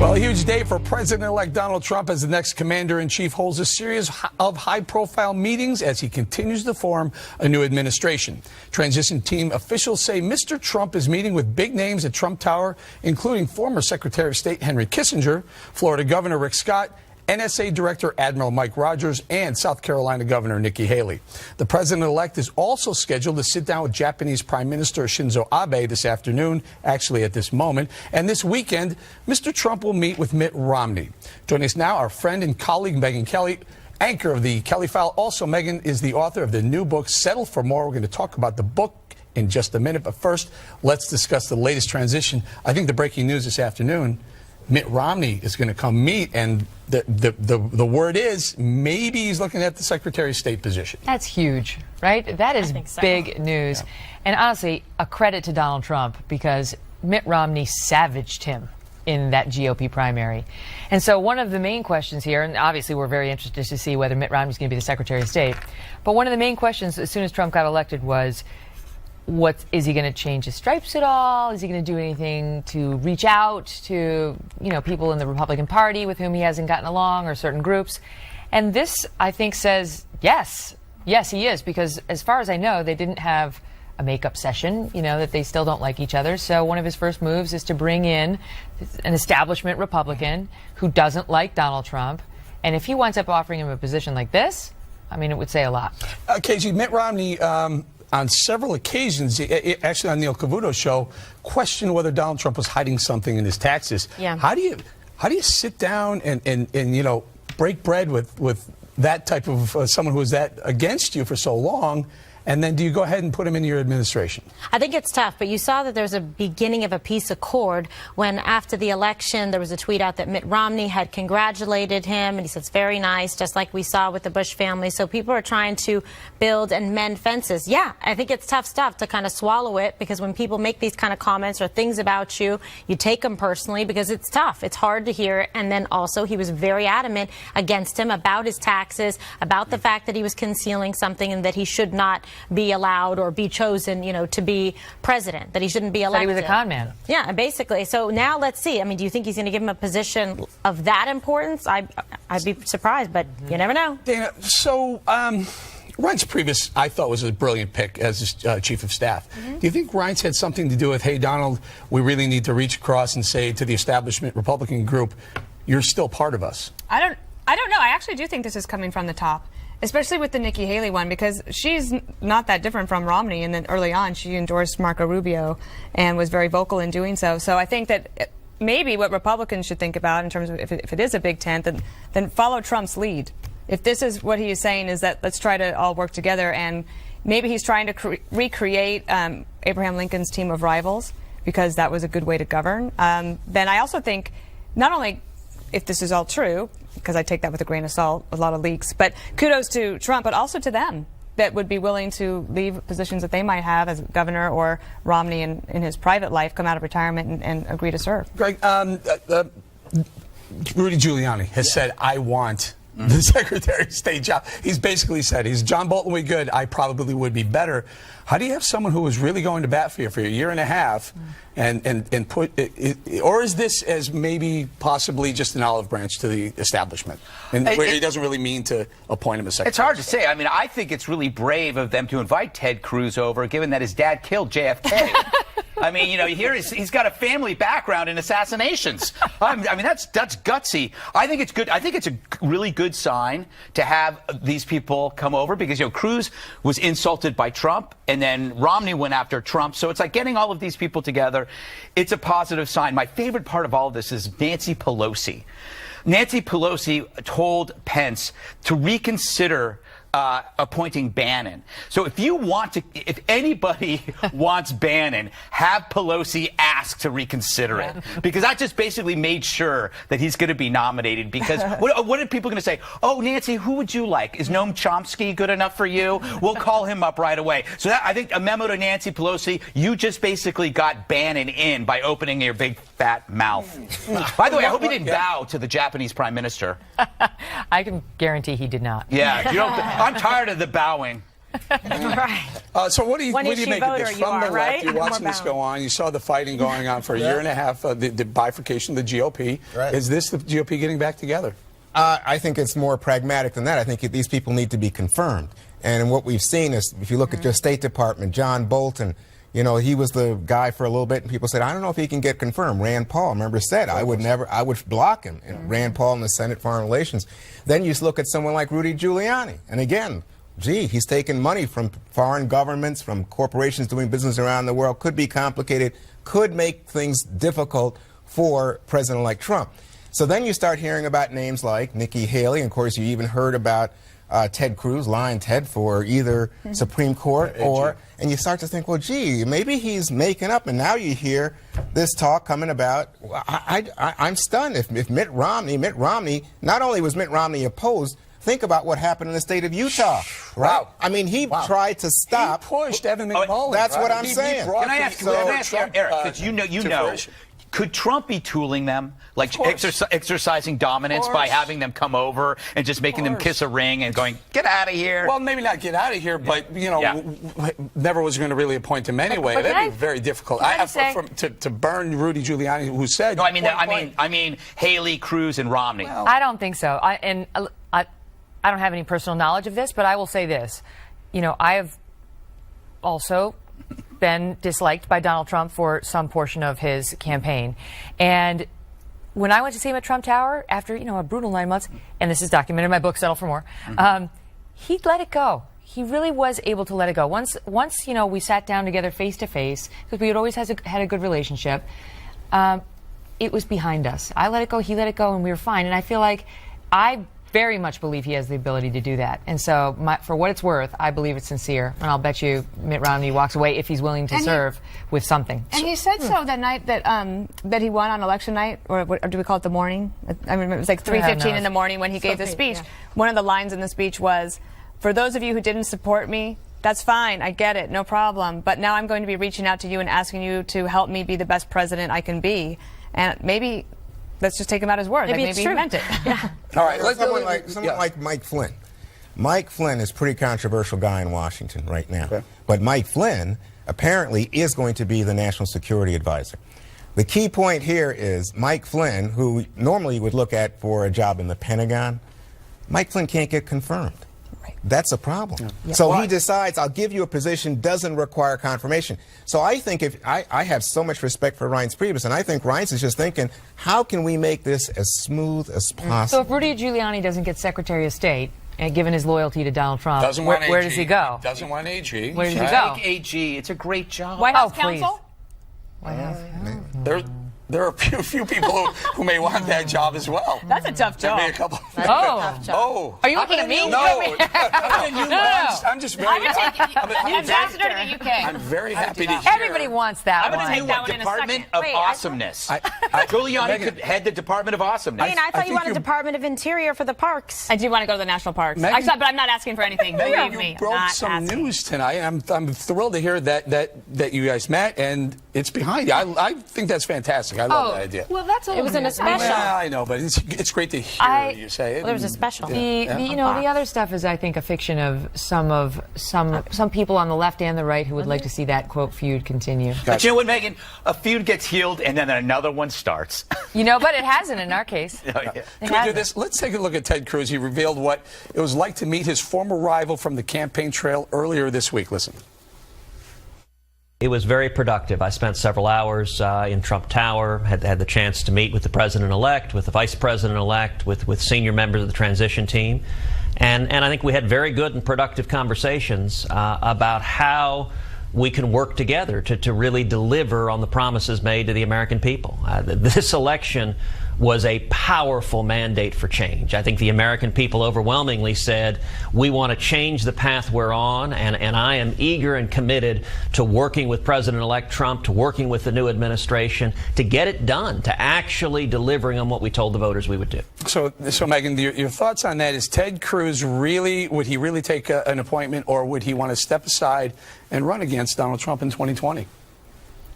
Well, a huge day for President-elect Donald Trump as the next commander-in-chief holds a series of high-profile meetings as he continues to form a new administration. Transition team officials say Mr. Trump is meeting with big names at Trump Tower, including former Secretary of State Henry Kissinger, Florida Governor Rick Scott, NSA Director Admiral Mike Rogers, and South Carolina Governor Nikki Haley. The president-elect is also scheduled to sit down with Japanese Prime Minister Shinzo Abe this afternoon, actually at this moment. And this weekend, Mr. Trump will meet with Mitt Romney. Joining us now, our friend and colleague Megyn Kelly, anchor of the Kelly File. Also, Megyn is the author of the new book, Settle for More. We're going to talk about the book in just a minute. But first, let's discuss the latest transition. I think the breaking news this afternoon, Mitt Romney is going to come meet, and the word is maybe he's looking at the Secretary of State position. That's huge, right? That is big news. Yeah. And honestly, a credit to Donald Trump, because Mitt Romney savaged him in that GOP primary. And so one of the main questions here, and obviously we're very interested to see whether Mitt Romney's going to be the Secretary of State, but one of the main questions as soon as Trump got elected was, is he going to change his stripes at all? Is he going to do anything to reach out to, people in the Republican Party with whom he hasn't gotten along, or certain groups? And this, I think, says yes. Yes, he is, because as far as I know, they didn't have a makeup session, that they still don't like each other. So one of his first moves is to bring in an establishment Republican who doesn't like Donald Trump. And if he winds up offering him a position like this, it would say a lot. KG, Mitt Romney, on several occasions, actually on Neil Cavuto's show, questioned whether Donald Trump was hiding something in his taxes. Yeah. How do you sit down and break bread with that type of someone who is that against you for so long? And then do you go ahead and put him in your administration? I think it's tough, but you saw that there's a beginning of a peace accord when after the election there was a tweet out that Mitt Romney had congratulated him, and he said it's very nice, just like we saw with the Bush family. So people are trying to build and mend fences. Yeah, I think it's tough stuff to kind of swallow it, because when people make these kind of comments or things about you, you take them personally because it's tough. It's hard to hear. And then also he was very adamant against him about his taxes, about the fact that he was concealing something and that he should not be allowed or be chosen, to be president, that he shouldn't be elected. But he was a con man. Yeah, basically. So now let's see. Do you think he's going to give him a position of that importance? I'd be surprised, but you never know. Dana, so Reince Priebus, I thought, was a brilliant pick as his chief of staff. Do you think Reince had something to do with, hey, Donald, we really need to reach across and say to the establishment Republican group, you're still part of us? I don't know. I actually do think this is coming from the top, especially with the Nikki Haley one, because she's not that different from Romney. And then early on, she endorsed Marco Rubio and was very vocal in doing so. So I think that maybe what Republicans should think about in terms of if it is a big tent, then follow Trump's lead. If this is what he is saying, is that let's try to all work together, and maybe he's trying to recreate Abraham Lincoln's team of rivals, because that was a good way to govern. Then I also think not only if this is all true, because I take that with a grain of salt, a lot of leaks, but kudos to Trump, but also to them that would be willing to leave positions that they might have as governor, or Romney in his private life, come out of retirement and agree to serve. Greg, Rudy Giuliani has said, I want the Secretary of State job. He's basically said, he's John Bolton would be good, I probably would be better. How do you have someone who was really going to bat for you for a year and a half and put or is this as maybe possibly just an olive branch to the establishment, and where he doesn't really mean to appoint him as Secretary? It's hard to say. I think it's really brave of them to invite Ted Cruz over, given that his dad killed JFK. You hear he's got a family background in assassinations. That's gutsy. I think it's good. I think it's a really good sign to have these people come over, because Cruz was insulted by Trump, and then Romney went after Trump. So it's like getting all of these people together. It's a positive sign. My favorite part of all of this is Nancy Pelosi. Nancy Pelosi told Pence to reconsider appointing Bannon. So if anybody wants Bannon, have Pelosi ask to reconsider it, because that just basically made sure that he's going to be nominated. Because what are people going to say? Oh, Nancy, who would you like? Is Noam Chomsky good enough for you? We'll call him up right away. So I think a memo to Nancy Pelosi, you just basically got Bannon in by opening your big fat mouth. By the way, I hope he didn't bow to the Japanese Prime Minister. I can guarantee he did not. Yeah, I'm tired of the bowing. Right. So what do you One make issue of voter this? you From are, the right? left, you're More watching this bound. go on. You saw the fighting going on for a year and a half, the bifurcation of the GOP. Right. Is this the GOP getting back together? I think it's more pragmatic than that. I think these people need to be confirmed. And what we've seen is, if you look at your State Department, John Bolton, you know, he was the guy for a little bit, and people said, I don't know if he can get confirmed. Rand Paul, remember, said, I would block him. And Rand Paul in the Senate Foreign Relations. Then you look at someone like Rudy Giuliani. And again, gee, he's taken money from foreign governments, from corporations doing business around the world. Could be complicated, could make things difficult for President-elect Trump. So then you start hearing about names like Nikki Haley. And of course, you even heard about Ted Cruz, Lion Ted, for either Supreme Court or, and you start to think, well, gee, maybe he's making up. And now you hear this talk coming about, I'm stunned. If Mitt Romney, not only was Mitt Romney opposed, think about what happened in the state of Utah. Right? Wow. I mean, he tried to stop. He pushed Evan McMullen. That's what right? I'm He saying. brought Can I ask, Trump, Eric, because you know, fruition. could Trump be tooling them, like course. exercising dominance by course. having them come over and just making them kiss a ring and going, get out of here? Well, maybe not get out of here, but, you know, never was going to really appoint him anyway. But That'd be very difficult. To burn Rudy Giuliani, who said... No, I mean, Haley, Cruz, and Romney. Well, I don't think so. I don't have any personal knowledge of this, but I will say this. You know, I have also been disliked by Donald Trump for some portion of his campaign. And when I went to see him at Trump Tower after, you know, a brutal 9 months, and this is documented in my book, Settle for More, he let it go. He really was able to let it go. Once you know, we sat down together face to face, because we had always had a good relationship, it was behind us. I let it go, he let it go, and we were fine. And I feel like I very much believe he has the ability to do that. And so, for what it's worth, I believe it's sincere. And I'll bet you Mitt Romney walks away if he's willing to serve with something. And he said so that night that he won on election night, or do we call it the morning? I mean, it was like 3:15 in the morning when he gave the speech. Yeah. One of the lines in the speech was, "For those of you who didn't support me, that's fine. I get it. No problem. But now I'm going to be reaching out to you and asking you to help me be the best president I can be." And maybe let's just take him at his word. Maybe Maybe it's he true. meant it. Yeah. all right. Someone like Mike Flynn. Mike Flynn is a pretty controversial guy in Washington right now. Okay. But Mike Flynn apparently is going to be the national security advisor. The key point here is Mike Flynn, who normally would look at for a job in the Pentagon, Mike Flynn can't get confirmed. That's a problem. Yeah. So he decides, I'll give you a position, doesn't require confirmation. So I think I have so much respect for Reince Priebus, and I think Reince is just thinking, how can we make this as smooth as possible? So if Rudy Giuliani doesn't get Secretary of State, and given his loyalty to Donald Trump, where does he go? Doesn't want AG. Where does he go? Take AG. It's a great job. White House please. counsel? White House. There are a few people who may want that job as well. That's a tough job. There may be a couple. Oh. Are you looking at me? No. I'm just very. Ambassador to the UK. I'm very happy to hear. Everybody wants that I'm going to one. tell you that what, one in a Department second. of Wait, Awesomeness. Giuliani could head the Department of Awesomeness. I mean, I thought you think wanted you're- Department of Interior for the parks. I do want to go to the national parks. Megan- But I'm not asking for anything. Believe You me. broke Not some asking. news tonight. I'm thrilled to hear that you guys met and it's behind you. I think that's fantastic. I love that idea. Well, that's It was in a special. Yeah, I know, but it's great to hear you say it. Well, there was a special. The other stuff is, I think, a fiction of some people on the left and the right who would like to see that quote feud continue. But you know what, Megan? A feud gets healed and then another one starts. You know, but it hasn't in our case. Oh, yeah. It Can we do hasn't. this? Let's take a look at Ted Cruz. He revealed what it was like to meet his former rival from the campaign trail earlier this week. Listen. It was very productive. I spent several hours in Trump Tower, had the chance to meet with the president-elect, with the vice president-elect, with senior members of the transition team. And I think we had very good and productive conversations about how we can work together to really deliver on the promises made to the American people. This election was a powerful mandate for change. I think the American people overwhelmingly said, we want to change the path we're on, and I am eager and committed to working with President-elect Trump, to working with the new administration, to get it done, to actually delivering on what we told the voters we would do. So Megan, your thoughts on that? Is Ted Cruz would he really take an appointment, or would he want to step aside and run against Donald Trump in 2020?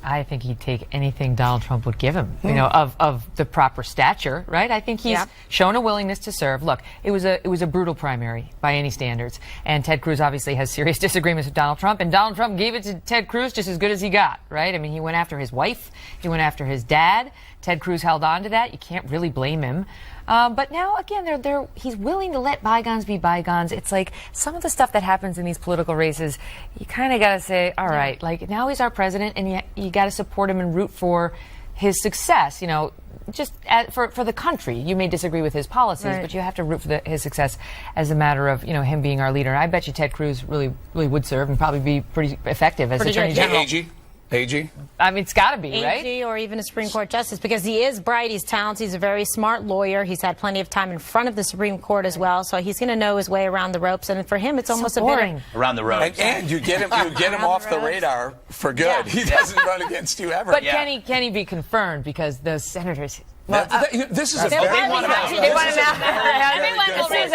I think he'd take anything Donald Trump would give him, you know, of the proper stature, right? I think he's shown a willingness to serve. Look, it was a brutal primary by any standards, and Ted Cruz obviously has serious disagreements with Donald Trump, and Donald Trump gave it to Ted Cruz just as good as he got, right? I mean, he went after his wife, he went after his dad. Ted Cruz held on to that. You can't really blame him. But now, again, he's willing to let bygones be bygones. It's like some of the stuff that happens in these political races, you kind of got to say, all right, like now he's our president, and you got to support him and root for his success. You know, just for the country. You may disagree with his policies, but you have to root for his success as a matter of, you know, him being our leader. And I bet you Ted Cruz really would serve and probably be pretty effective as Attorney General. AG? I mean, it's got to be, right? AG or even a Supreme Court justice, because he is bright, he's talented, he's a very smart lawyer. He's had plenty of time in front of the Supreme Court as well, so he's going to know his way around the ropes. And for him, it's almost boring. a bit Around the ropes. And you get him off the radar for good. Yeah. He doesn't run against you ever. But can he be confirmed? Because those senators... This is a very They want him out. They want him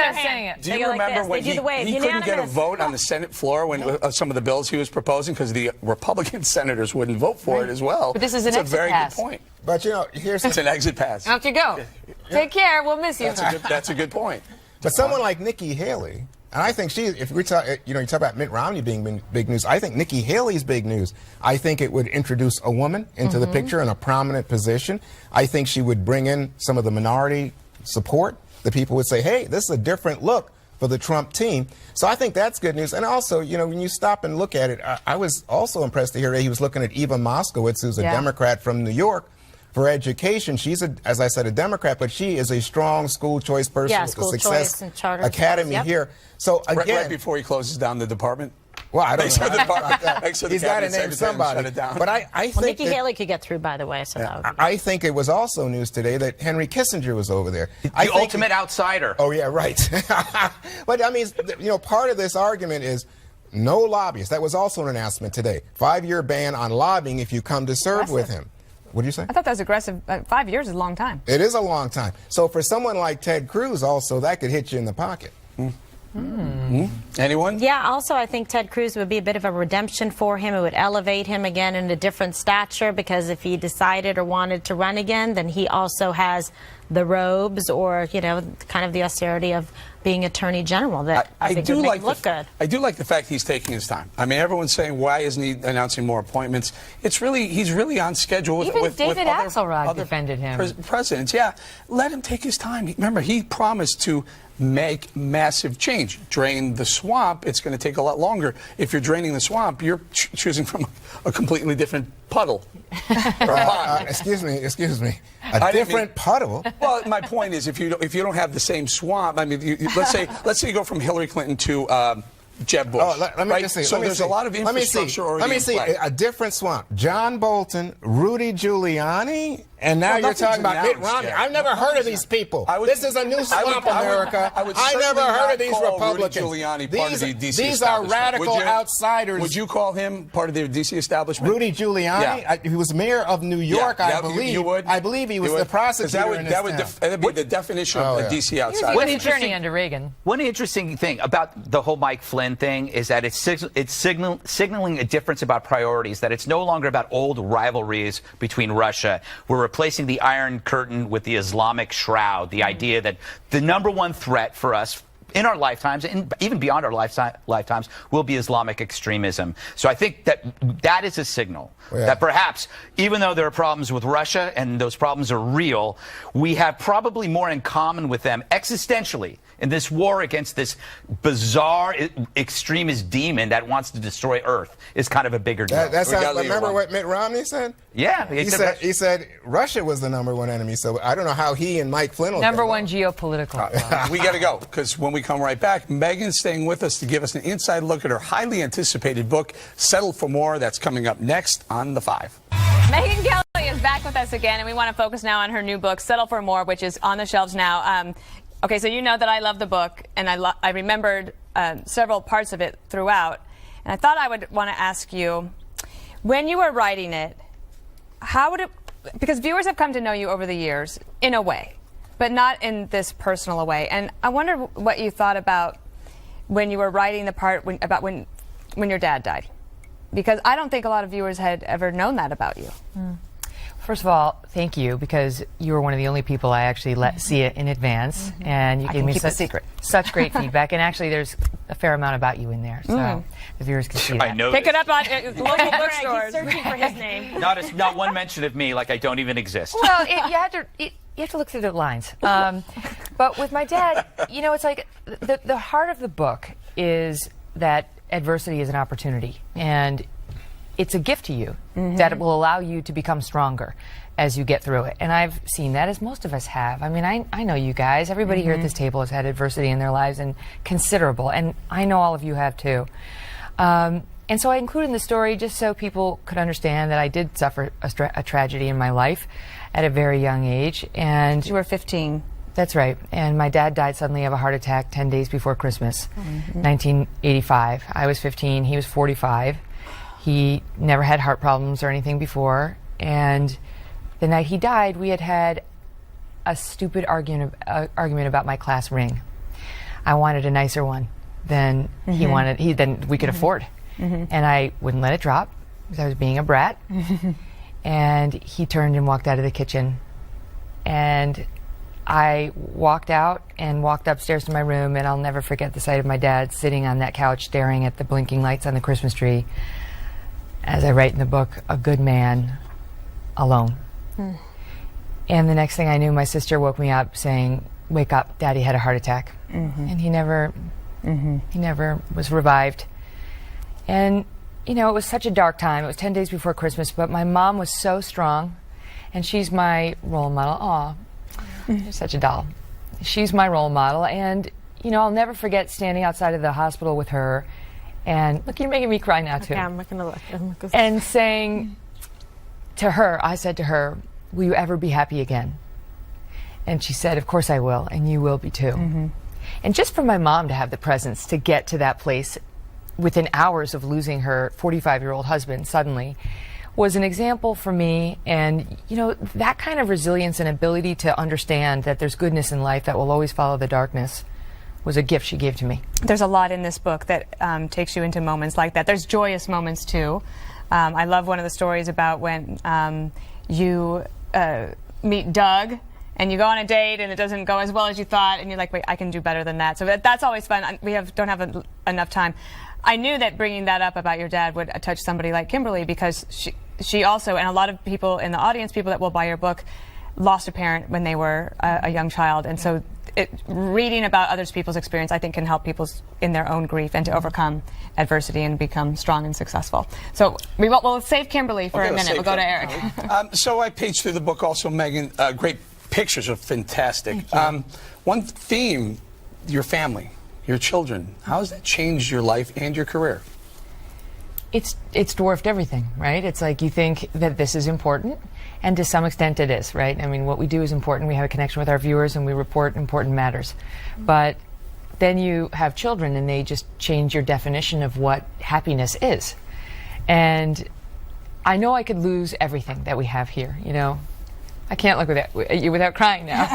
out. Do you remember when he couldn't get a vote on the Senate floor when some of the bills he was proposing because the Republican senators wouldn't vote for it as well? But this is an exit pass. That's a very good point. But, you know, here's... It's an exit pass. Out you go. Take care. We'll miss you. That's a good point. But someone like Nikki Haley... And I think if we talk, you talk about Mitt Romney being big news. I think Nikki Haley's big news. I think it would introduce a woman into the picture in a prominent position. I think she would bring in some of the minority support. The people would say, hey, this is a different look for the Trump team. So I think that's good news. And also, you know, when you stop and look at it, I was also impressed to hear he was looking at Eva Moskowitz, who's a Democrat from New York. For education, she's, as I said, a Democrat, but she is a strong school choice person with the Success Academy here. So again, right before he closes down the department. Well, I don't know. He's got to name somebody. But I think Nikki Haley could get through, by the way. So that would be I think it was also news today that Henry Kissinger was over there. The ultimate outsider. Oh yeah, right. But I mean, you know, part of this argument is no lobbyists. That was also an announcement today. 5-year ban on lobbying if you come to serve with him. What did you say? I thought that was aggressive. 5 years is a long time. It is a long time. So for someone like Ted Cruz, also, that could hit you in the pocket. Anyone? Yeah, also I think Ted Cruz would be a bit of a redemption for him. It would elevate him again in a different stature, because if he decided or wanted to run again, then he also has the robes or, you know, kind of the austerity of being Attorney General that I think would make him look good. I do like the fact he's taking his time. I mean, everyone's saying, why isn't he announcing more appointments? It's really, he's really on schedule with David other Axelrod defended him. Presidents. Yeah, let him take his time. Remember, he promised to make massive change, drain the swamp. It's going to take a lot longer. If you're draining the swamp, you're choosing from a completely different puddle. Excuse me. A different puddle? Well, my point is, if you don't have the same swamp, I mean, let's say you go from Hillary Clinton to Jeb Bush. Oh, let me just see. So there's a lot of infrastructure already. Let me see. A different swamp. John Bolton, Rudy Giuliani, and now you're talking about Mitt Romney. I've never heard of these people. This is a new swamp, America. I never heard of these Republicans. Rudy Giuliani part of the DC these are radical outsiders. Would you call him part of the DC establishment? Rudy Giuliani? He was mayor of New York, I believe. You would? I believe he was the prosecutor in this town. That would be the definition of a DC outsider. He was attorney under Reagan. One interesting thing about the whole Mike Flynn thing is that it's signaling a difference about priorities, that it's no longer about old rivalries between Russia. We're replacing the Iron Curtain with the Islamic shroud, the idea that the number one threat for us in our lifetimes, and even beyond our lifetimes, will be Islamic extremism. So I think that is a signal that perhaps, even though there are problems with Russia, and those problems are real, we have probably more in common with them existentially in this war against this bizarre extremist demon that wants to destroy Earth is kind of a bigger deal. Remember what Mitt Romney said? Yeah. He said Russia was the number one enemy, so I don't know how he and Mike Flynn will Number one geopolitical. We got to go, because when we come right back, Megan's staying with us to give us an inside look at her highly anticipated book, Settle for More. That's coming up next on The Five. Megan Kelly is back with us again, and we want to focus now on her new book, Settle for More, which is on the shelves now. Okay, so you know that I love the book, and I remembered several parts of it throughout. And I thought I would want to ask you, when you were writing it, how would it, because viewers have come to know you over the years in a way, but not in this personal a way. And I wonder what you thought about when you were writing the part about when your dad died. because I don't think a lot of viewers had ever known that about you. First of all, thank you, because you were one of the only people I actually let see it in advance, and you gave me keep a secret. such great feedback. And actually, there's a fair amount about you in there, so the viewers can see that. I know. Pick it up on local Greg, bookstores. he's searching for his name. Not one mention of me, like I don't even exist. Well, you have to look through the lines. But with my dad, it's like the heart of the book is that adversity is an opportunity, and it's a gift to you that it will allow you to become stronger as you get through it. And I've seen that, as most of us have. I mean, I know you guys. Everybody here at this table has had adversity in their lives, and considerable. And I know all of you have too. And so I included in the story just so people could understand that I did suffer a tragedy in my life at a very young age. And You were 15. that's right. And my dad died suddenly of a heart attack 10 days before Christmas, 1985. I was 15. He was 45. He never had heart problems or anything before. And the night he died, we had a stupid argument about my class ring. I wanted a nicer one than than we could afford. And I wouldn't let it drop because I was being a brat. And he turned and walked out of the kitchen. And I walked out and walked upstairs to my room, and I'll never forget the sight of my dad sitting on that couch staring at the blinking lights on the Christmas tree. As I write in the book, a good man alone. And the next thing I knew, my sister woke me up saying, "Wake up, Daddy had a heart attack." And he never was revived. And it was such a dark time. It was 10 days before Christmas, but my mom was so strong, and she's my role model. Aw, you're such a doll. She's my role model, and I'll never forget standing outside of the hospital with her. And look, you're making me cry now too. Okay, I'm looking to look. And saying to her, I said to her, "Will you ever be happy again?" And she said, "Of course I will, and you will be too." And just for my mom to have the presence to get to that place within hours of losing her 45-year-old husband suddenly was an example for me. And that kind of resilience and ability to understand that there's goodness in life that will always follow the darkness was a gift she gave to me. There's a lot in this book that takes you into moments like that. There's joyous moments too. I love one of the stories about when you meet Doug and you go on a date and it doesn't go as well as you thought, and you're like, wait, I can do better than that. So that's always fun. We don't have enough time. I knew that bringing that up about your dad would touch somebody like Kimberly, because she also, and a lot of people in the audience, people that will buy your book, lost a parent when they were a young child. And so reading about other people's experience, I think, can help people in their own grief and to overcome adversity and become strong and successful. So we'll save Kimberly for a minute. We'll go to Eric. So I paged through the book also, Megan. Great pictures are fantastic. One theme, your family, your children. How has that changed your life and your career? It's dwarfed everything, right? It's like you think that this is important, and to some extent it is, right? I mean, what we do is important. We have a connection with our viewers, and we report important matters. But then you have children, and they just change your definition of what happiness is. And I know I could lose everything that we have here, I can't look at you without crying now.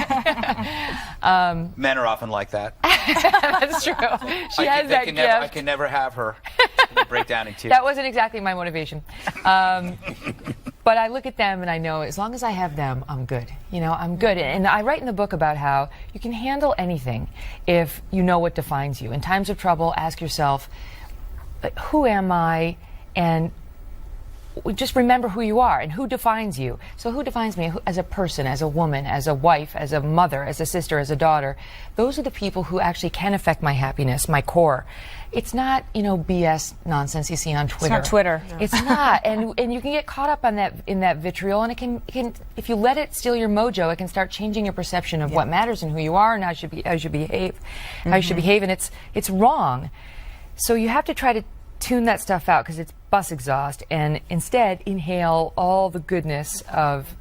Men are often like that. That's true. She has that gift. I can never have her. Break down in tears. That wasn't exactly my motivation. But I look at them and I know as long as I have them, I'm good. I'm good. And I write in the book about how you can handle anything if you know what defines you. In times of trouble, ask yourself, who am I? And just remember who you are and who defines you. So who defines me as a person, as a woman, as a wife, as a mother, as a sister, as a daughter? Those are the people who actually can affect my happiness, my core. It's not, BS nonsense you see on Twitter. It's not Twitter. No. It's not. And you can get caught up on in that vitriol, and it can if you let it steal your mojo, it can start changing your perception of what matters and who you are and how you should behave, and it's wrong. So you have to try to tune that stuff out, because it's bus exhaust, and instead inhale all the goodness of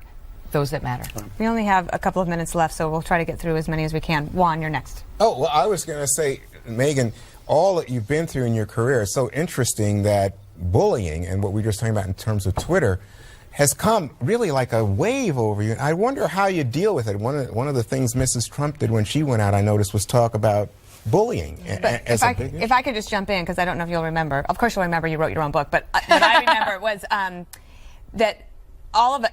those that matter. We only have a couple of minutes left, so we'll try to get through as many as we can. Juan, you're next. Oh, well, I was going to say, Megan, all that you've been through in your career is so interesting that bullying and what we were just talking about in terms of Twitter has come really like a wave over you. I wonder how you deal with it. One of the things Mrs. Trump did when she went out, I noticed, was talk about bullying as a big issue. If I could just jump in, because I don't know if you'll remember. Of course you'll remember, you wrote your own book, but what I remember was that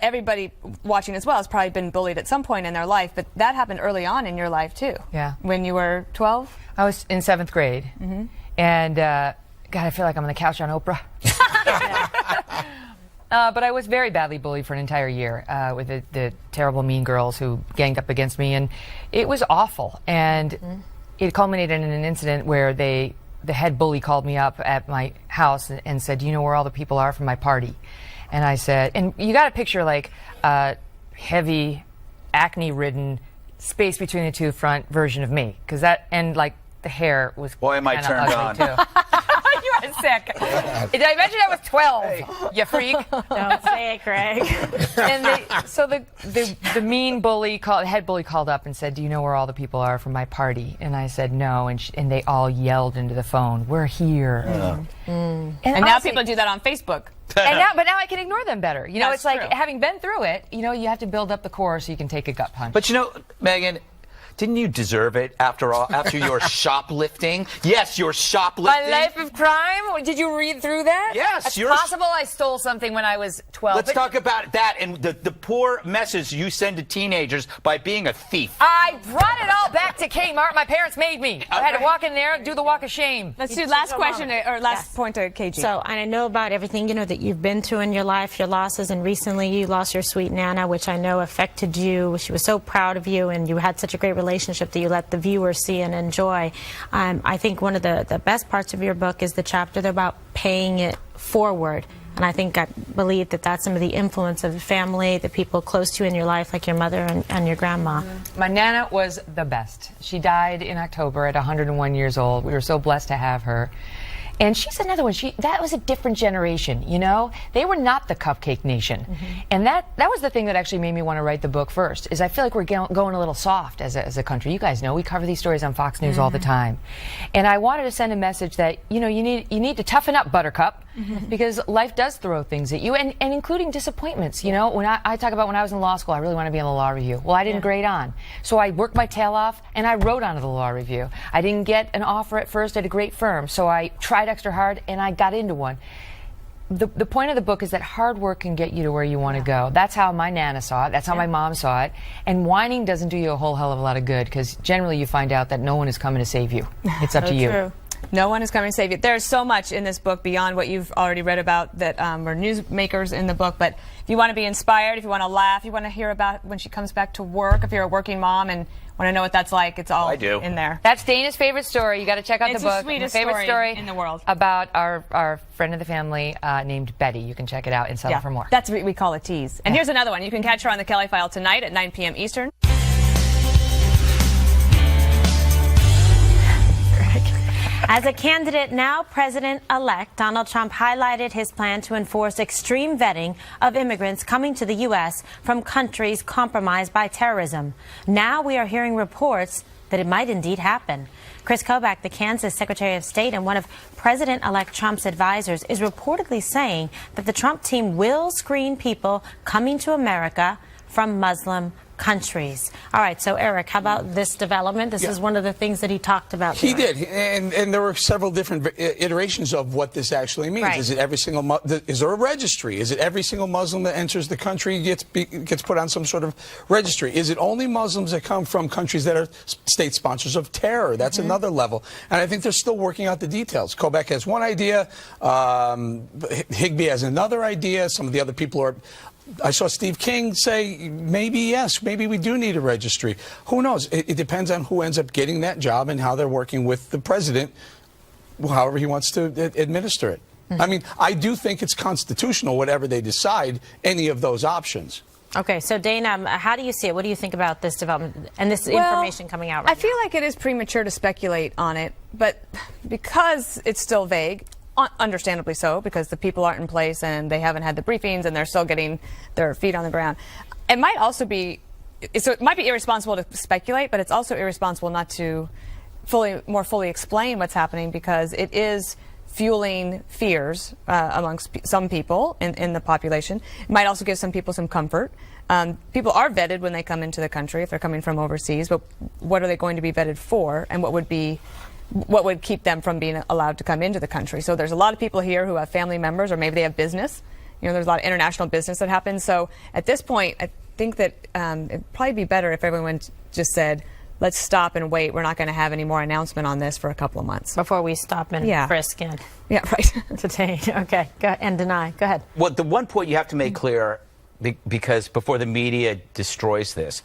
everybody watching as well has probably been bullied at some point in their life, but that happened early on in your life too. Yeah. When you were 12? I was in 7th grade. And, God, I feel like I'm on the couch on Oprah. But I was very badly bullied for an entire year with the terrible mean girls who ganged up against me. And it was awful. And it culminated in an incident where the head bully called me up at my house and said, "Do you know where all the people are from my party?" And I said, and you got to picture like a heavy, acne-ridden, space between the two front version of me. Because that, and like the hair was Boy, am I turned on. too. You are sick. Did I mention I was 12, you freak? Don't say it, Greg. And so the mean bully, head bully called up and said, "Do you know where all the people are from my party?" And I said, "No." And they all yelled into the phone, "We're here." And now honestly, people do that on Facebook. but now I can ignore them better. You know, That's it's like true. having been through it, you know, you have to build up the core so you can take a gut punch. But you know, Megan, didn't you deserve it after all? After your shoplifting? Yes, your shoplifting. My life of crime? Did you read through that? Yes, It's you're- possible I stole something when I was 12. Let's talk about that and the poor message you send to teenagers by being a thief. I brought it all back to Kmart. My parents made me. I had to walk in there and do the walk of shame. Let's do last question or last point to KG. So, and I know about everything, you know, that you've been through in your life, your losses, and recently you lost your sweet Nana, which I know affected you. She was so proud of you, and you had such a great relationship that you let the viewers see and enjoy. I think one of the best parts of your book is the chapter about paying it forward. And I believe that that's some of the influence of the family, the people close to you in your life, like your mother and your grandma. My Nana was the best. She died in October at 101 years old. We were so blessed to have her. And she's another one. That was a different generation, you know? They were not the cupcake nation. And that was the thing that actually made me want to write the book first, is I feel like we're going a little soft as a country. You guys know, we cover these stories on Fox News all the time. And I wanted to send a message that, you know, you need to toughen up, Buttercup, because life does throw things at you, and including disappointments. You know, when I talk about when I was in law school, I really want to be on the law review. Well, I didn't grade on. So I worked my tail off, and I wrote onto the law review. I didn't get an offer at first at a great firm, so I tried extra hard, and I got into one. The point of the book is that hard work can get you to where you want to go. That's how my Nana saw it. That's how my mom saw it. And whining doesn't do you a whole hell of a lot of good, because generally you find out that no one is coming to save you. It's up to you. True. No one is coming to save you. There's so much in this book beyond what you've already read about that were newsmakers in the book. But if you want to be inspired, if you want to laugh, you want to hear about when she comes back to work, if you're a working mom and want to know what that's like, it's all in there. That's Dana's favorite story. You got to check out It's the book. the sweetest My favorite story in the world. About our friend of the family named Betty. You can check it out and settle for more. That's what we call a tease. And here's another one. You can catch her on the Kelly File tonight at 9 p.m. Eastern. As a candidate, now President-elect Donald Trump highlighted his plan to enforce extreme vetting of immigrants coming to the U.S. from countries compromised by terrorism. Now we are hearing reports that it might indeed happen. Chris Kobach, the Kansas Secretary of State and one of President-elect Trump's advisors, is reportedly saying that the Trump team will screen people coming to America from Muslim countries. All right, so Eric, how about this development? This is one of the things that he talked about. He did, and there were several different iterations of what this actually means. Right. Is it every single? Is there a registry? Is it every single Muslim that enters the country gets put on some sort of registry? Is it only Muslims that come from countries that are state sponsors of terror? That's another level, and I think they're still working out the details. Kobach has one idea, Higbee has another idea. Some of the other people are. I saw Steve King say maybe yes, maybe we do need a registry. Who knows? It depends on who ends up getting that job and how they're working with the president, however he wants to administer it. I mean, I do think it's constitutional, whatever they decide, any of those options. Okay, so Dana, how do you see it? What do you think about this development and this information coming out right I feel like it is premature to speculate on it, but because it's still vague, understandably so, because the people aren't in place and they haven't had the briefings and they're still getting their feet on the ground. It might also be, so it might be irresponsible to speculate, but it's also irresponsible not to more fully explain what's happening, because it is fueling fears amongst some people in the population. It might also give some people some comfort. People are vetted when they come into the country if they're coming from overseas, but what are they going to be vetted for, and what would keep them from being allowed to come into the country? So there's a lot of people here who have family members, or maybe they have business. There's a lot of international business that happens. So at this point, I think that it'd probably be better if everyone just said, let's stop and wait. We're not going to have any more announcement on this for a couple of months. Before we stop and frisk and right. detain. Okay, and deny. Go ahead. Well, the one point you have to make clear, because before the media destroys this,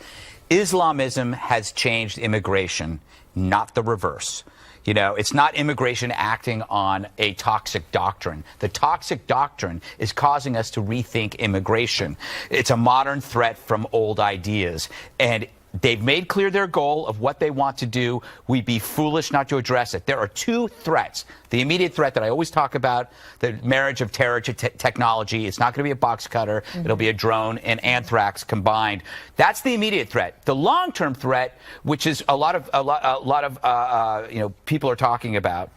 Islamism has changed immigration, not the reverse. It's not immigration acting on a toxic doctrine. The toxic doctrine is causing us to rethink immigration. It's a modern threat from old ideas. And they've made clear their goal of what they want to do. We'd be foolish not to address it. There are two threats. The immediate threat that I always talk about, the marriage of terror to technology. It's not going to be a box cutter. It'll be a drone and anthrax combined. That's the immediate threat. The long-term threat, which is a lot of people are talking about.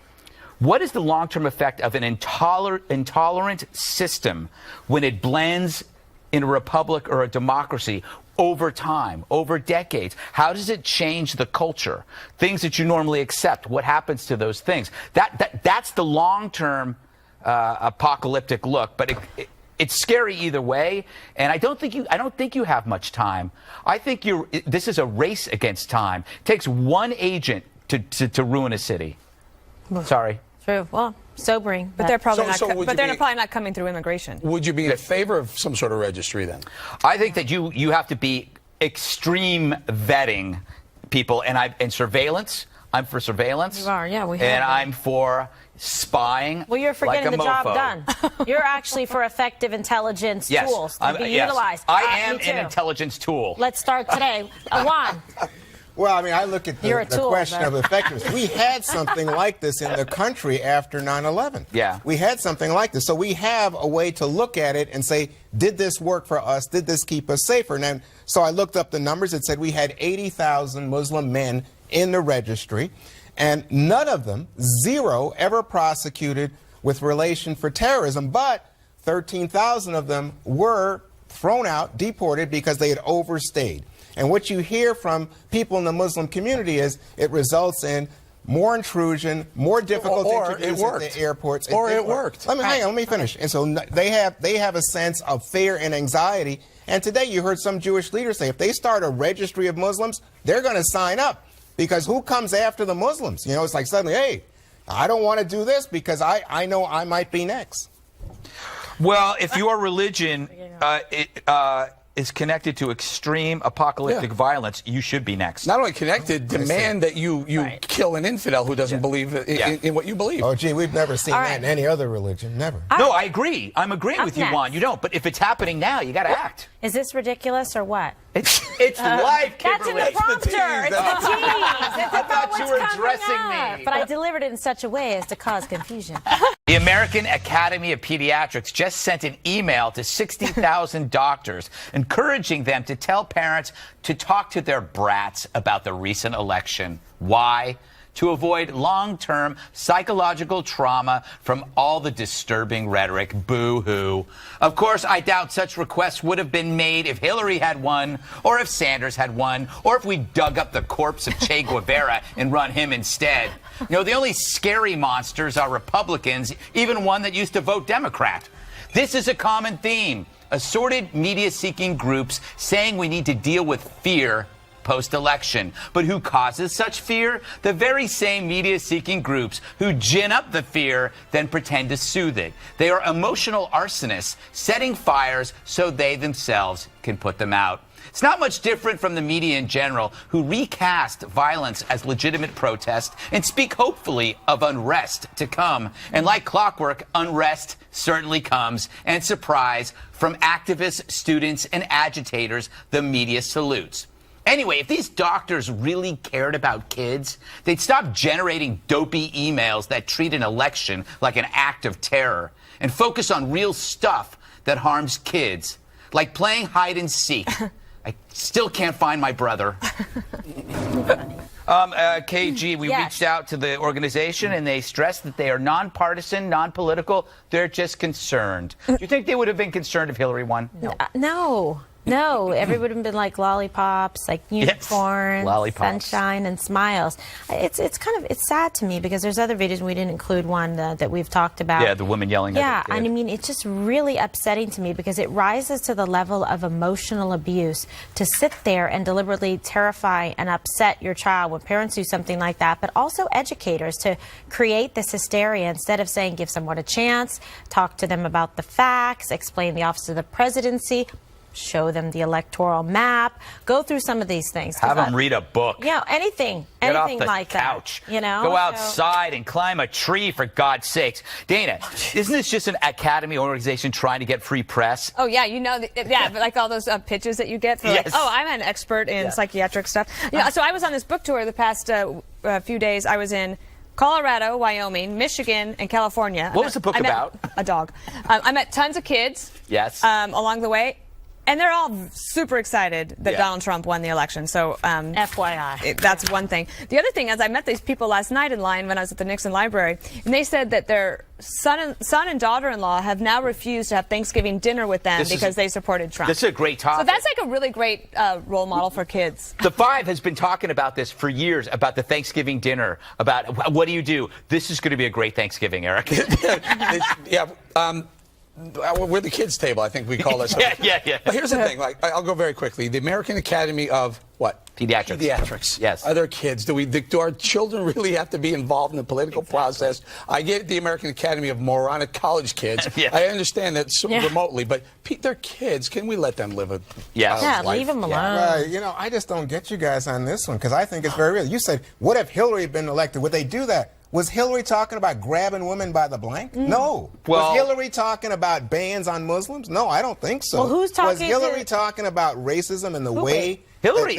What is the long-term effect of an intolerant system when it blends in a republic or a democracy over time, over decades? How does it change the culture? Things that you normally accept, what happens to those things? That's the long-term apocalyptic look, but it's scary either way, and I don't think you have much time. I think this is a race against time. It takes one agent to ruin a city. Sorry. True. Well, sobering. But they're probably probably not coming through immigration. Would you be in favor of some sort of registry then? I think that you have to be extreme vetting people, and surveillance. I'm for surveillance. You are, yeah. We have and that. I'm for spying. Well, you're for like getting a the job mofo. done. You're actually for effective intelligence tools to be utilized. I am Me too. an intelligence tool. Let's start today. Juan. Well, I mean, I look at the question of effectiveness. We had something like this in the country after 9/11. Yeah. We had something like this. So we have a way to look at it and say, did this work for us? Did this keep us safer? And so I looked up the numbers. It said we had 80,000 Muslim men in the registry, and none of them, zero, ever prosecuted with relation for terrorism. But 13,000 of them were thrown out, deported, because they had overstayed. And what you hear from people in the Muslim community is it results in more intrusion, more difficult introductions at the airports. It worked. Hang on, let me finish. And so they have a sense of fear and anxiety. And today you heard some Jewish leaders say if they start a registry of Muslims, they're going to sign up. Because who comes after the Muslims? It's like suddenly, hey, I don't want to do this because I know I might be next. Well, if your religion is connected to extreme apocalyptic violence, you should be next. Not only connected, demand that you kill an infidel who doesn't believe in what you believe. Oh, gee, we've never seen that in any other religion. Never. No, I agree. I'm agreeing with you, next? Juan. You don't. But if it's happening now, you got to act. Is this ridiculous or what? It's life, That's in Kimberly. the prompter. It's the tease. It's I about thought you what's were coming addressing up. me. But I delivered it in such a way as to cause confusion. The American Academy of Pediatrics just sent an email to 60,000 doctors encouraging them to tell parents to talk to their brats about the recent election. Why? To avoid long-term psychological trauma from all the disturbing rhetoric. Boo-hoo. Of course, I doubt such requests would have been made if Hillary had won, or if Sanders had won, or if we dug up the corpse of Che Guevara and run him instead. The only scary monsters are Republicans, even one that used to vote Democrat. This is a common theme. Assorted media-seeking groups saying we need to deal with fear post-election. But who causes such fear? The very same media-seeking groups who gin up the fear, then pretend to soothe it. They are emotional arsonists, setting fires so they themselves can put them out. It's not much different from the media in general, who recast violence as legitimate protest and speak hopefully of unrest to come. And like clockwork, unrest certainly comes, and surprise, from activists, students, and agitators, the media salutes. Anyway, if these doctors really cared about kids, they'd stop generating dopey emails that treat an election like an act of terror and focus on real stuff that harms kids, like playing hide and seek. I still can't find my brother. KG, we reached out to the organization, and they stressed that they are nonpartisan, non-political. They're just concerned. Do you think they would have been concerned if Hillary won? No. No, everybody would have been like lollipops, like unicorns, lollipops. sunshine, and smiles. It's sad to me because there's other videos, and we didn't include one that we've talked about. Yeah, the woman yelling Yeah, at the kid. and I mean, it's just really upsetting to me because it rises to the level of emotional abuse to sit there and deliberately terrify and upset your child when parents do something like that, but also educators to create this hysteria instead of saying give someone a chance, talk to them about the facts, explain the office of the presidency, show them the electoral map, go through some of these things. Have them read a book. Yeah, anything Get off the like couch. that. You know, go outside and climb a tree, for God's sakes. Dana, isn't this just an academy organization trying to get free press? Oh, yeah, but like all those pitches that you get for like, Yes. oh, I'm an expert in psychiatric stuff. So I was on this book tour the past few days. I was in Colorado, Wyoming, Michigan, and California. What was the book about? A dog. I met tons of kids. Yes. Along the way. And they're all super excited that Donald Trump won the election. So, FYI. that's one thing. The other thing is I met these people last night in line when I was at the Nixon Library, and they said that their son and daughter-in-law have now refused to have Thanksgiving dinner with them because they supported Trump. This is a great topic. So that's like a really great role model for kids. The Five has been talking about this for years, about the Thanksgiving dinner, about what do you do? This is going to be a great Thanksgiving, Eric. We're the kids' table, I think we call this. Yeah. But here's the thing. Like, I'll go very quickly. The American Academy of what? Pediatrics. Pediatrics. Yes. Are there kids? Do our children really have to be involved in the political process? I get the American Academy of moronic college kids. I understand that remotely, but they're kids. Can we let them live a Yeah, life? leave them alone. You know, I just don't get you guys on this one because I think it's very real. You said, what if Hillary had been elected? Would they do that? Was Hillary talking about grabbing women by the blank? No. Well, was Hillary talking about bans on Muslims? No, I don't think so. Well, who's talking Was Hillary talking about racism and the way Hillary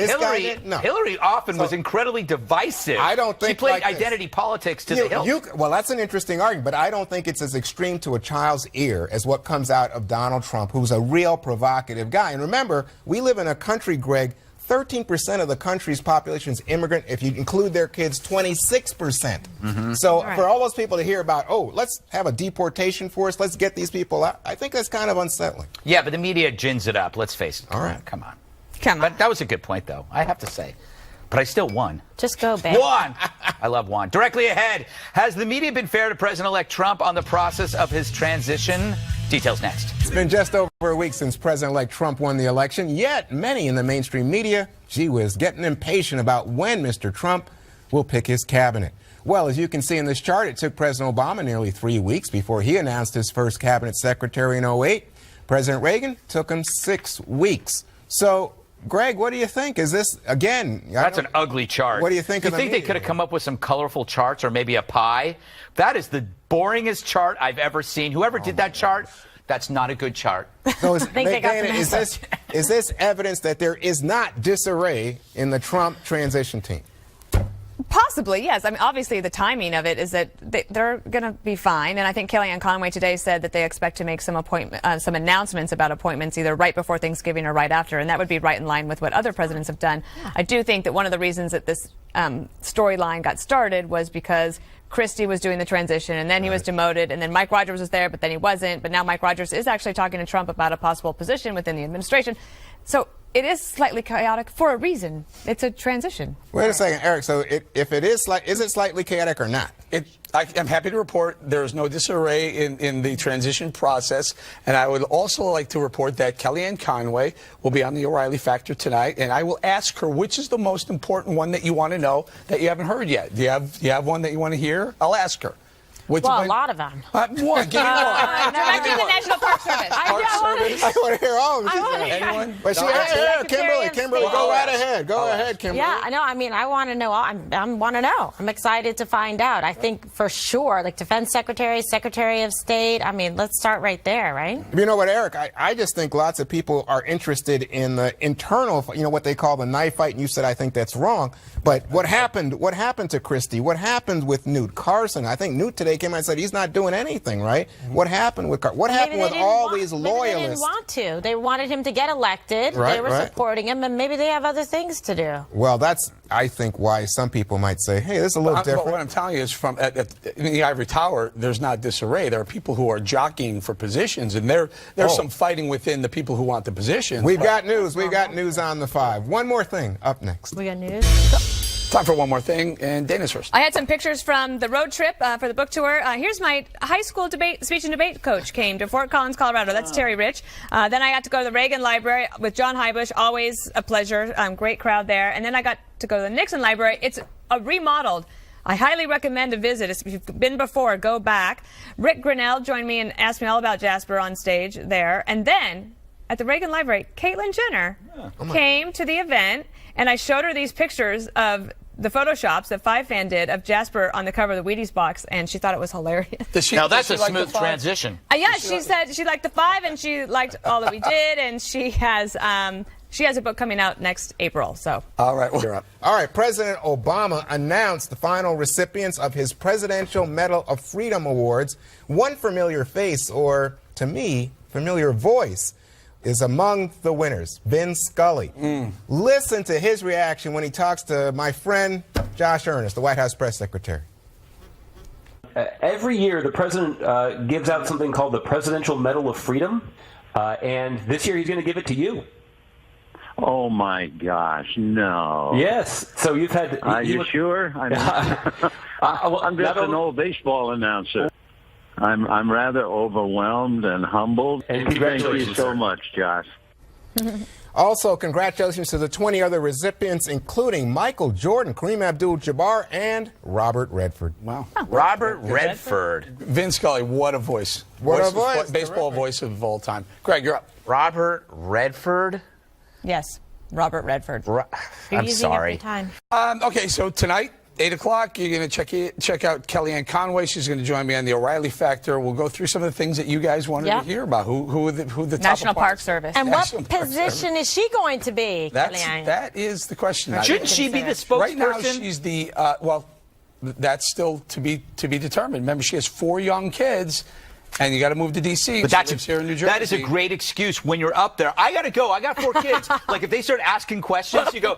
often So- was incredibly divisive. I don't think she played like this. identity politics to the hilt. Well, that's an interesting argument, but I don't think it's as extreme to a child's ear as what comes out of Donald Trump, who's a real provocative guy. And remember, we live in a country, Greg, 13% of the country's population is immigrant. If you include their kids, 26%. So for all those people to hear about, oh, let's have a deportation force, let's get these people out, I think that's kind of unsettling. Yeah, but the media gins it up. Let's face it. All right. Come on. Come on. But that was a good point, though, I have to say. But I still won. Just go, babe. Won! I love Juan. Directly ahead, has the media been fair to President-elect Trump on the process of his transition? Details next. It's been just over a week since President-elect Trump won the election, yet many in the mainstream media, gee whiz, getting impatient about when Mr. Trump will pick his cabinet. Well, as you can see in this chart, it took President Obama nearly 3 weeks before he announced his first cabinet secretary in 2008. President Reagan took him 6 weeks. So, Greg, what do you think? Is this, again... That's an ugly chart. What do you think of the they media? could have come up with some colorful charts or maybe a pie? That is the boringest chart I've ever seen. Whoever did that chart, that's not a good chart. So is, think they got Dana, the is this evidence that there is not disarray in the Trump transition team? Possibly, yes. I mean, obviously, the timing of it is that they're going to be fine. And I think Kellyanne Conway today said that they expect to make some announcements about appointments either right before Thanksgiving or right after. And that would be right in line with what other presidents have done. I do think that one of the reasons that this storyline got started was because Christie was doing the transition, and then he was demoted, and then Mike Rogers was there, but then he wasn't. But now Mike Rogers is actually talking to Trump about a possible position within the administration. So it is slightly chaotic for a reason. It's a transition. Wait a second, Eric. So if it is it slightly chaotic or not? I'm happy to report there is no disarray in the transition process. And I would also like to report that Kellyanne Conway will be on the O'Reilly Factor tonight. And I will ask her which is the most important one that you want to know that you haven't heard yet. Do you have one that you want to hear? I'll ask her. Well, a lot of them. One. Give me one. Directing the National Park Service. I want to hear all of them. Anyone? But Kimberly, go right ahead. Go ahead, Kimberly. Yeah, I know. I mean, I want to know. I want to know. I'm excited to find out. I think for sure, like Defense Secretary, Secretary of State. I mean, let's start right there, right? You know what, Eric? I just think lots of people are interested in the internal, what they call the knife fight. And you said I think that's wrong. But what happened to Christie? What happened with Newt Carson? I think Newt today they came out and said he's not doing anything, right? What happened with What happened with all these Maybe they loyalists? didn't want to. They wanted him to get elected. Right, they were right. supporting him, and maybe they have other things to do. Well, that's, I think, why some people might say, hey, this is a little But different. what I'm telling you is in the ivory tower, there's not disarray. There are people who are jockeying for positions, and there's some fighting within the people who want the position. We've got news. We've got news on the 5. One more thing up next. We got news. Time for one more thing, and Dana's first. I had some pictures from the road trip for the book tour. Here's my high school speech and debate coach came to Fort Collins, Colorado. That's Terry Rich. Then I got to go to the Reagan Library with John Hybush. Always a pleasure. Great crowd there. And then I got to go to the Nixon Library. It's remodeled. I highly recommend a visit. If you've been before, go back. Rick Grinnell joined me and asked me all about Jasper on stage there. And then at the Reagan Library, Caitlyn Jenner came to the event, and I showed her these pictures of the photoshops that 5fan did of Jasper on the cover of the Wheaties box, and she thought it was hilarious. Now that's a smooth transition. Yeah, she said she liked the 5, and she liked all that we did, and she has a book coming out next April. So. All right, well, you're up. All right, President Obama announced the final recipients of his Presidential Medal of Freedom Awards. One familiar face, or to me, familiar voice, is among the winners, Vin Scully. Listen to his reaction when he talks to my friend Josh Earnest, the White House press secretary. Every year, the president gives out something called the Presidential Medal of Freedom, and this year he's going to give it to you. Oh my gosh, no. Yes. So you've had. Are you sure? I'm just an old baseball announcer. I'm rather overwhelmed and humbled. And Thank congratulations, you so sir. much, Josh. Also, congratulations to the 20 other recipients, including Michael Jordan, Kareem Abdul-Jabbar, and Robert Redford. Wow. Robert Redford. Vin Scully, what a voice. What a voice. Baseball Terrific. voice of all time. Greg, you're up. Robert Redford. Yes, Robert Redford. You're I'm using up sorry. your time. Okay, so tonight, 8 o'clock, you're going to check out Kellyanne Conway. She's going to join me on the O'Reilly Factor. We'll go through some of the things that you guys wanted to hear about. Who the top National Park appointments. Service. And National what Park position is she going to be, Kellyanne? That is the question. Shouldn't she be the spokesperson? Right now, she's the, well, that's still to be determined. Remember, she has 4 young kids, and you got to move to D.C. But She lives here in New Jersey. that is a great excuse when you're up there. I got to go. I got 4 kids. Like, if they start asking questions, you go,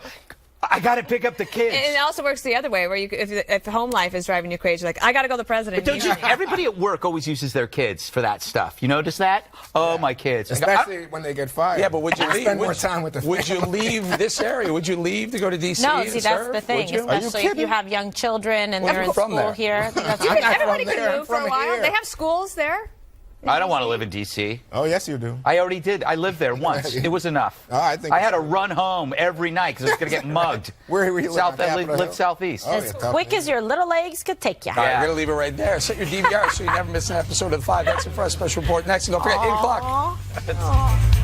I got to pick up the kids. And it also works the other way, where if home life is driving you crazy, you're like, I got to go to the president. But don't you? Everybody at work always uses their kids for that stuff. You notice that? Oh, my kids. Especially when they get fired. Yeah, but would you leave? Spend more time with the Would you leave this area? Would you leave to go to D.C. No, to see, that's serve? the thing, Would you? especially if you have young children and they're in from school there. here. That's I'm not Everybody from there, can I'm move for a from while. here. They have schools there. I don't want to live in D.C. Oh, yes, you do. I already did. I lived there once. It was enough. Oh, I think I had to run home every night because I was going to get mugged. Where were you living, on I Capitol lived Hill? southeast. Oh, as yeah, tough. quick as your little legs could take you. All right, Yeah. we're going to leave it right there. Set your DVR so you never miss an episode of The 5. That's it for our special report next. And don't forget, 8 o'clock.